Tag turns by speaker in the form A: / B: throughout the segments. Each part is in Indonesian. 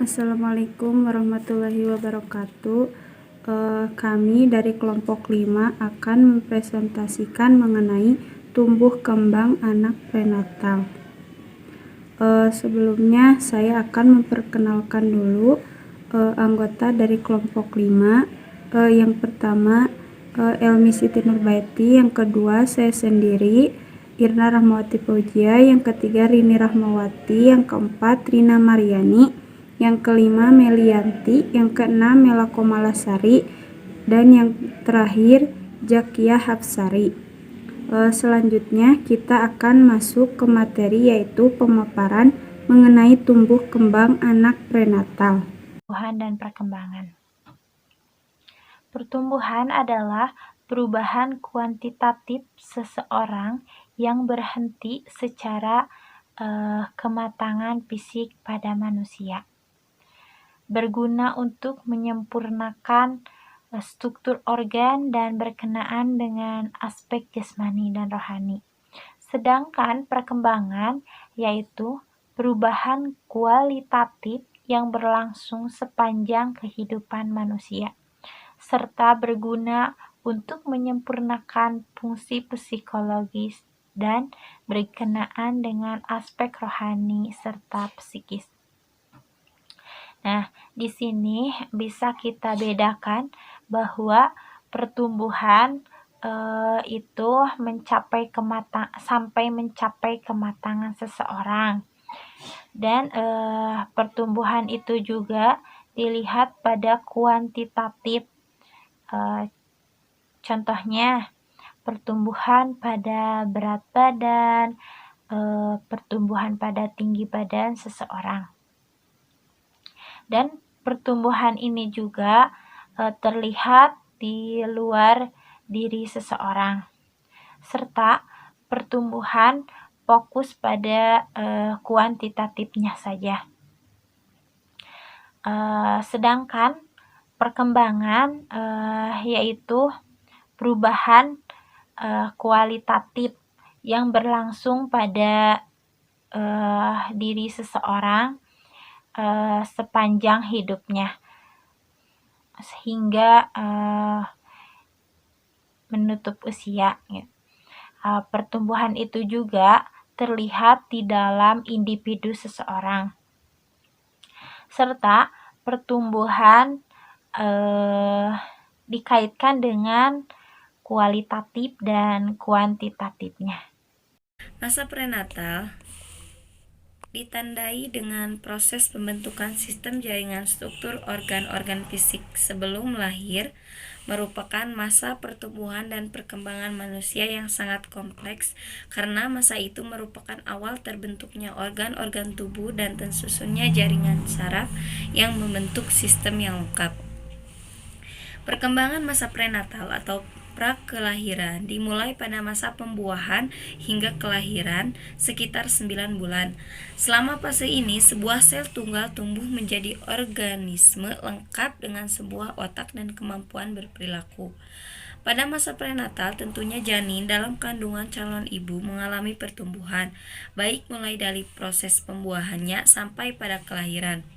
A: Assalamualaikum warahmatullahi wabarakatuh. Kami dari kelompok 5 akan mempresentasikan mengenai tumbuh kembang anak prenatal. Sebelumnya saya akan memperkenalkan dulu anggota dari kelompok 5. Yang pertama Elmi Siti Nurbaiti, yang kedua saya sendiri Irna Rahmawati Fauzia, yang ketiga Rini Rahmawati, yang keempat Rina Mariani, yang kelima Melianti, yang keenam Mela Komalasari, dan yang terakhir Zakia Hapsari. Selanjutnya kita akan masuk ke materi, yaitu pemaparan mengenai tumbuh kembang anak prenatal.
B: Pertumbuhan dan perkembangan. Pertumbuhan adalah perubahan kuantitatif seseorang yang berhenti secara kematangan fisik pada manusia, berguna untuk menyempurnakan struktur organ dan berkenaan dengan aspek jasmani dan rohani. Sedangkan perkembangan yaitu perubahan kualitatif yang berlangsung sepanjang kehidupan manusia, serta berguna untuk menyempurnakan fungsi psikologis dan berkenaan dengan aspek rohani serta psikis. Nah, di sini bisa kita bedakan bahwa pertumbuhan itu sampai mencapai kematangan seseorang, dan pertumbuhan itu juga dilihat pada kuantitatif. Contohnya pertumbuhan pada berat badan, pertumbuhan pada tinggi badan seseorang. Dan pertumbuhan ini juga terlihat di luar diri seseorang, serta pertumbuhan fokus pada kuantitatifnya saja. Sedangkan perkembangan yaitu perubahan kualitatif yang berlangsung pada diri seseorang sepanjang hidupnya sehingga menutup usia. Pertumbuhan itu juga terlihat di dalam individu seseorang, serta pertumbuhan dikaitkan dengan kualitatif dan kuantitatifnya.
C: Masa prenatal ditandai dengan proses pembentukan sistem jaringan struktur organ-organ fisik sebelum lahir, merupakan masa pertumbuhan dan perkembangan manusia yang sangat kompleks karena masa itu merupakan awal terbentuknya organ-organ tubuh dan tersusunnya jaringan saraf yang membentuk sistem yang lengkap. Perkembangan masa prenatal atau prakelahiran dimulai pada masa pembuahan hingga kelahiran sekitar 9 bulan. Selama fase ini, sebuah sel tunggal tumbuh menjadi organisme lengkap dengan sebuah otak dan kemampuan berperilaku. Pada masa prenatal, tentunya janin dalam kandungan calon ibu mengalami pertumbuhan, baik mulai dari proses pembuahannya sampai pada kelahiran.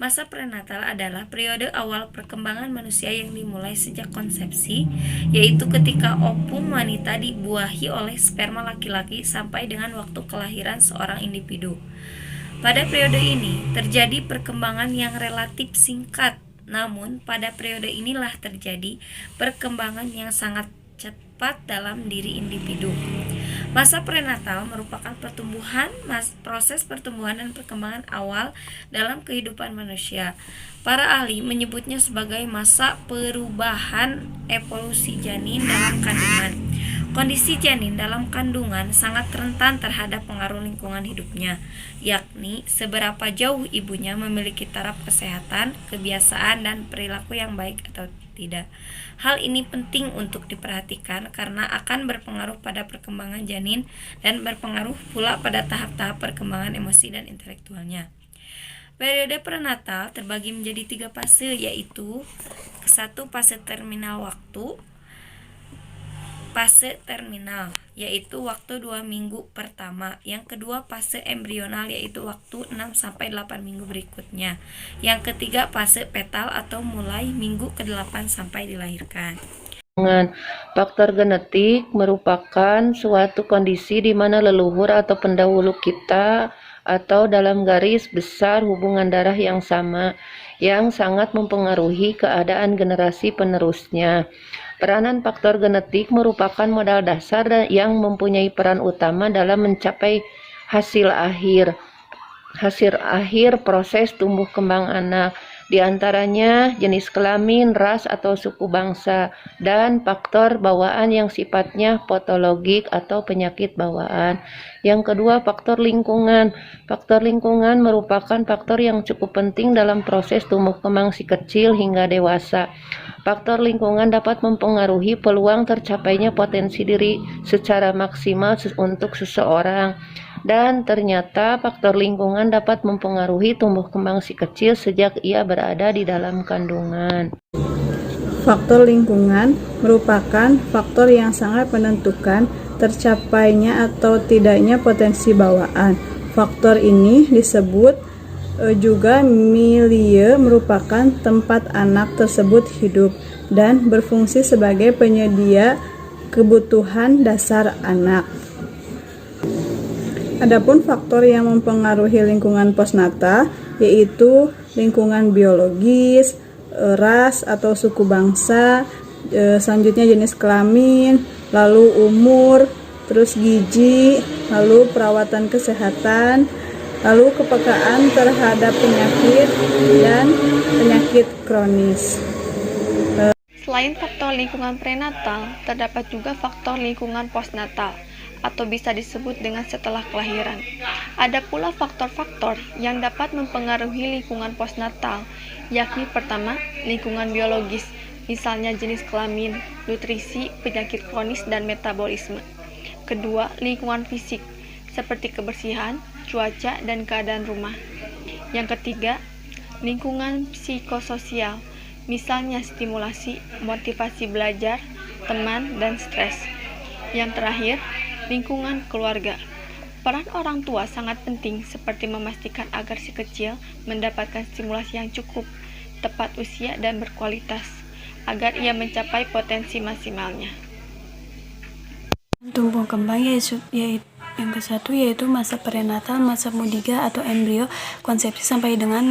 C: Masa prenatal adalah periode awal perkembangan manusia yang dimulai sejak konsepsi, yaitu ketika ovum wanita dibuahi oleh sperma laki-laki sampai dengan waktu kelahiran seorang individu. Pada periode ini, terjadi perkembangan yang relatif singkat, namun pada periode inilah terjadi perkembangan yang sangat cepat dalam diri individu. Masa prenatal merupakan proses pertumbuhan dan perkembangan awal dalam kehidupan manusia. Para ahli menyebutnya sebagai masa perubahan evolusi janin dalam kandungan. Kondisi janin dalam kandungan sangat rentan terhadap pengaruh lingkungan hidupnya, yakni seberapa jauh ibunya memiliki taraf kesehatan, kebiasaan, dan perilaku yang baik atau tidak. Hal ini penting untuk diperhatikan karena akan berpengaruh pada perkembangan janin dan berpengaruh pula pada tahap-tahap perkembangan emosi dan intelektualnya. Periode prenatal terbagi menjadi 3 fase, yaitu 1. Fase terminal waktu, Fase terminal, yaitu waktu 2 minggu pertama. Yang kedua, fase embrional, yaitu waktu 6-8 minggu berikutnya. Yang ketiga, fase fetal atau mulai minggu ke-8 sampai dilahirkan.
D: Faktor genetik merupakan suatu kondisi di mana leluhur atau pendahulu kita atau dalam garis besar hubungan darah yang sama yang sangat mempengaruhi keadaan generasi penerusnya. Peranan faktor genetik merupakan modal dasar yang mempunyai peran utama dalam mencapai hasil akhir proses tumbuh kembang anak, di antaranya jenis kelamin, ras atau suku bangsa, dan faktor bawaan yang sifatnya patologik atau penyakit bawaan. Yang kedua, faktor lingkungan. Faktor lingkungan merupakan faktor yang cukup penting dalam proses tumbuh kembang si kecil hingga dewasa. Faktor lingkungan dapat mempengaruhi peluang tercapainya potensi diri secara maksimal untuk seseorang. Dan ternyata faktor lingkungan dapat mempengaruhi tumbuh kembang si kecil sejak ia berada di dalam kandungan.
A: Faktor lingkungan merupakan faktor yang sangat menentukan tercapainya atau tidaknya potensi bawaan. Faktor ini disebut juga milieu, merupakan tempat anak tersebut hidup dan berfungsi sebagai penyedia kebutuhan dasar anak. Adapun faktor yang mempengaruhi lingkungan postnatal yaitu lingkungan biologis, ras atau suku bangsa, selanjutnya jenis kelamin, lalu umur, terus gizi, lalu perawatan kesehatan, lalu kepekaan terhadap penyakit dan penyakit kronis.
E: Selain faktor lingkungan prenatal, terdapat juga faktor lingkungan postnatal atau bisa disebut dengan setelah kelahiran. Ada pula faktor-faktor yang dapat mempengaruhi lingkungan postnatal, yakni pertama, lingkungan biologis, misalnya jenis kelamin, nutrisi, penyakit kronis, dan metabolisme. Kedua, lingkungan fisik, seperti kebersihan, cuaca, dan keadaan rumah. Yang ketiga, lingkungan psikososial, misalnya stimulasi, motivasi belajar, teman, dan stres. Yang terakhir, lingkungan keluarga. Peran orang tua sangat penting, seperti memastikan agar si kecil mendapatkan stimulasi yang cukup, tepat usia, dan berkualitas, agar ia mencapai potensi maksimalnya.
F: Tumbuh kembang yaitu yang ke-1 yaitu masa prenatal, masa mudiga atau embrio, konsepsi sampai dengan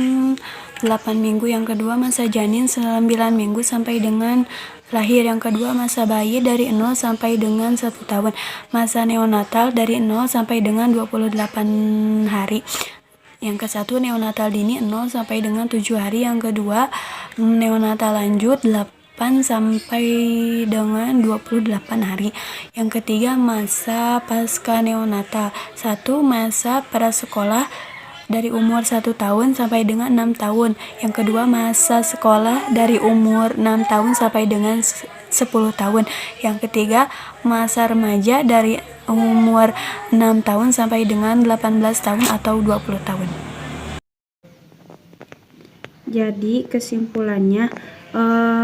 F: 8 minggu. Yang kedua, masa janin 9 minggu sampai dengan lahir. Yang kedua, masa bayi dari 0 sampai dengan 1 tahun. Masa neonatal dari 0 sampai dengan 28 hari. Yang ke-1 neonatal dini 0 sampai dengan 7 hari. Yang kedua, neonatal lanjut 8 sampai dengan 28 hari. Yang ketiga, masa pasca neonatal. 1. Masa prasekolah dari umur 1 tahun sampai dengan 6 tahun. Yang kedua, masa sekolah dari umur 6 tahun sampai dengan 10 tahun. Yang ketiga, masa remaja dari umur 6 tahun sampai dengan 18 tahun atau 20 tahun.
A: Jadi kesimpulannya,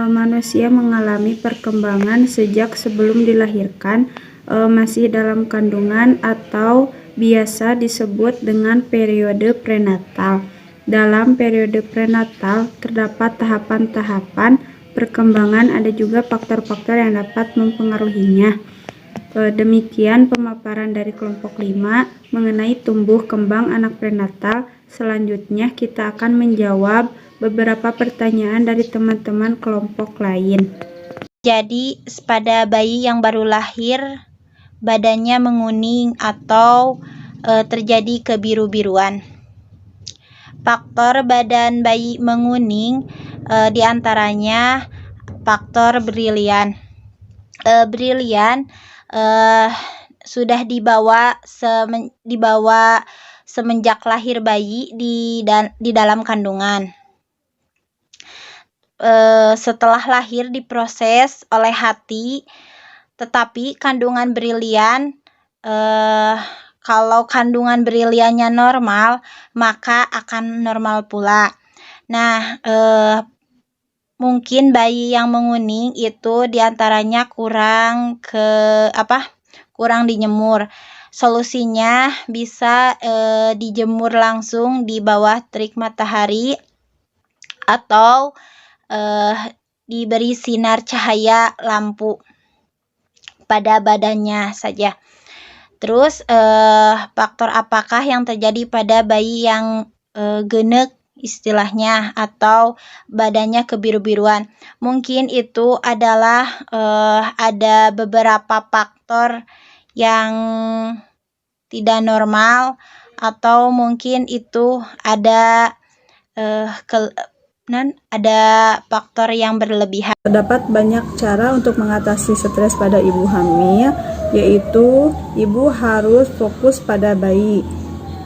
A: manusia mengalami perkembangan sejak sebelum dilahirkan, masih dalam kandungan atau biasa disebut dengan periode prenatal. Dalam periode prenatal terdapat tahapan-tahapan perkembangan, ada juga faktor-faktor yang dapat mempengaruhinya. Demikian pemaparan dari kelompok 5 mengenai tumbuh kembang anak prenatal. Selanjutnya kita akan menjawab beberapa pertanyaan dari teman-teman kelompok lain.
B: Jadi, pada bayi yang baru lahir, badannya menguning atau terjadi kebiru-biruan. Faktor badan bayi menguning diantaranya faktor brilian. Brilian sudah dibawa semenjak lahir bayi di dalam kandungan. Setelah lahir diproses oleh hati, tetapi kandungan brilian, kalau kandungan briliannya normal, maka akan normal pula. Nah, mungkin bayi yang menguning itu diantaranya kurang dijemur. Solusinya bisa dijemur langsung di bawah terik matahari atau diberi sinar cahaya lampu pada badannya saja. Terus faktor apakah yang terjadi pada bayi yang genek istilahnya atau badannya kebiru-biruan? Mungkin itu adalah ada beberapa faktor yang tidak normal, atau mungkin itu ada ada faktor yang berlebihan.
A: Terdapat banyak cara untuk mengatasi stres pada ibu hamil, yaitu ibu harus fokus pada bayi.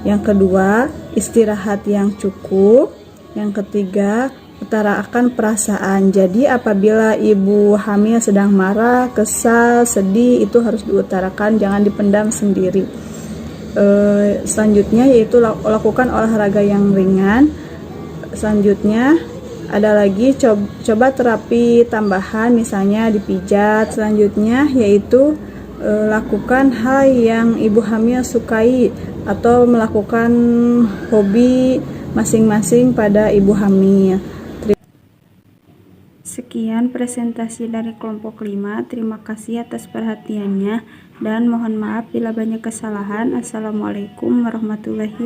A: Yang kedua, istirahat yang cukup. Yang ketiga, utarakan perasaan. Jadi apabila ibu hamil sedang marah, kesal, sedih, itu harus diutarakan, jangan dipendam sendiri. Selanjutnya yaitu lakukan olahraga yang ringan. Selanjutnya ada lagi coba terapi tambahan, misalnya dipijat. Selanjutnya yaitu lakukan hal yang ibu hamil sukai atau melakukan hobi masing-masing pada ibu hamil. Sekian presentasi dari kelompok 5. Terima kasih atas perhatiannya dan mohon maaf bila banyak kesalahan. Assalamualaikum warahmatullahi wabarakatuh.